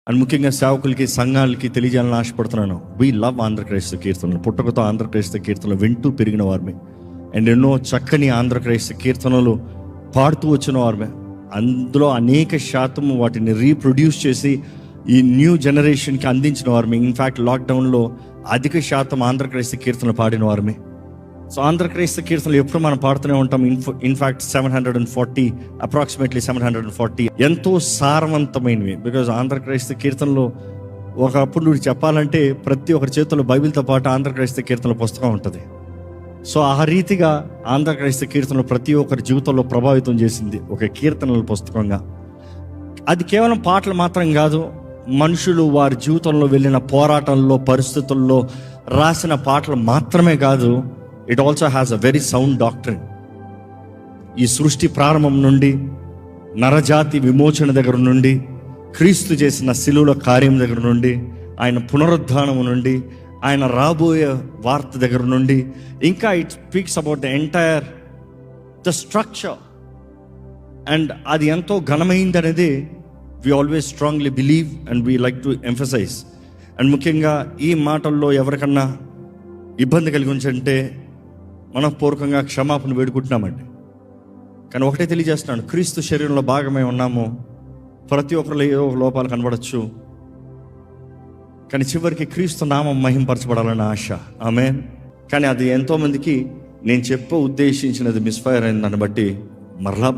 And ముఖ్యంగా సేవకులకి, సంఘాలకి తెలియజేయాలని ఆశపడుతున్నాను. వీ లవ్ ఆంధ్రక్రైస్తవ కీర్తనలు. పుట్టకతో ఆంధ్రక్రైస్తవ కీర్తనలు వింటూ పెరిగిన వారమే. అండ్ ఎన్నో చక్కని ఆంధ్రక్రైస్తవ కీర్తనలు పాడుతూ వచ్చిన వారమే. అందులో అనేక శాతం వాటిని రీప్రొడ్యూస్ చేసి ఈ న్యూ జనరేషన్కి అందించిన వారమే. ఇన్ఫ్యాక్ట్ లాక్డౌన్లో అధిక శాతం ఆంధ్రక్రైస్తవ కీర్తనలు పాడిన వారమే. సో ఆంధ్రక్రైస్తవ కీర్తనలు ఎప్పుడు మనం పాడుతూనే ఉంటాం. ఇన్ఫ్యాక్ట్ 740, అప్రాక్సిమేట్లీ 740 ఎంతో సారవంతమైనవి. బికాజ్ ఆంధ్రక్రైస్తవ కీర్తనలు ఒకప్పుడు నువ్వు చెప్పాలంటే ప్రతి ఒక్కరి చేతుల్లో బైబిల్తో పాటు ఆంధ్రక్రైస్తవ కీర్తనల పుస్తకం ఉంటుంది. సో ఆ రీతిగా ఆంధ్రక్రైస్తవ కీర్తనలు ప్రతి ఒక్కరి జీవితంలో ప్రభావితం చేసింది ఒక కీర్తనల పుస్తకంగా. అది కేవలం పాటలు మాత్రం కాదు, మనుషులు వారి జీవితంలో వెళ్ళిన పోరాటంలో, పరిస్థితుల్లో రాసిన పాటలు మాత్రమే కాదు, it also has a very sound doctrine. ఈ సృష్టి ప్రారంభం నుండి, నరజాతి విమోచన దగ్గర నుండి, క్రీస్తు చేసిన శిలువల కార్యం దగ్గర నుండి, ఆయన పునరుద్ధానము నుండి, ఆయన రాబోయే వార్త దగ్గర నుండి, ఇంకా it speaks about the entire the structure. And అది ఎంతో ఘనమైంది అనేది we always strongly believe and we like to emphasize. And ముఖ్యంగా ఈ మాటల్లో ఎవరికన్నా ఇబ్బంది కలిగి ఉంచంటే మనఃపూర్వకంగా క్షమాపణ వేడుకుంటున్నామండి. కానీ ఒకటే తెలియజేస్తున్నాను, క్రీస్తు శరీరంలో భాగమై ఉన్నాము. ప్రతి ఒక్కరిలో ఏదో ఒక లోపాలు కనబడచ్చు, కానీ చివరికి క్రీస్తు నామం మహింపరచబడాలన్న ఆశ. ఆమేన్. కానీ అది ఎంతోమందికి నేను ఉద్దేశించినది మిస్ఫైర్ అయింది. దాన్ని బట్టి మరలా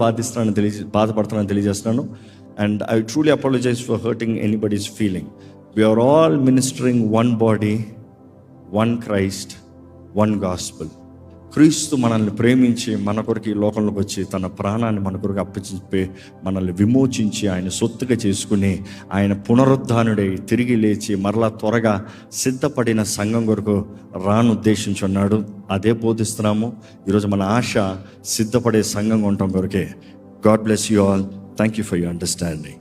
బాధపడుతున్నానని తెలియజేస్తున్నాను. And I truly apologize for hurting anybody's feeling. We are all ministering one body, one Christ, one gospel. క్రీస్తు మనల్ని ప్రేమించి మన కొరకు ఈ లోకంలోకి వచ్చి తన ప్రాణాన్ని మన కొరకు అప్పచెప్పి మనల్ని విమోచించి ఆయన సొత్తుగా చేసుకుని ఆయన పునరుద్ధానుడై తిరిగి లేచి మరలా త్వరగా సిద్ధపడిన సంఘం కొరకు ఉద్దేశించున్నాడు. అదే బోధిస్తున్నాము. ఈరోజు మన ఆశ సిద్ధపడే సంఘంగా ఉండటం కొరకే. God bless you all. Thank you for your understanding.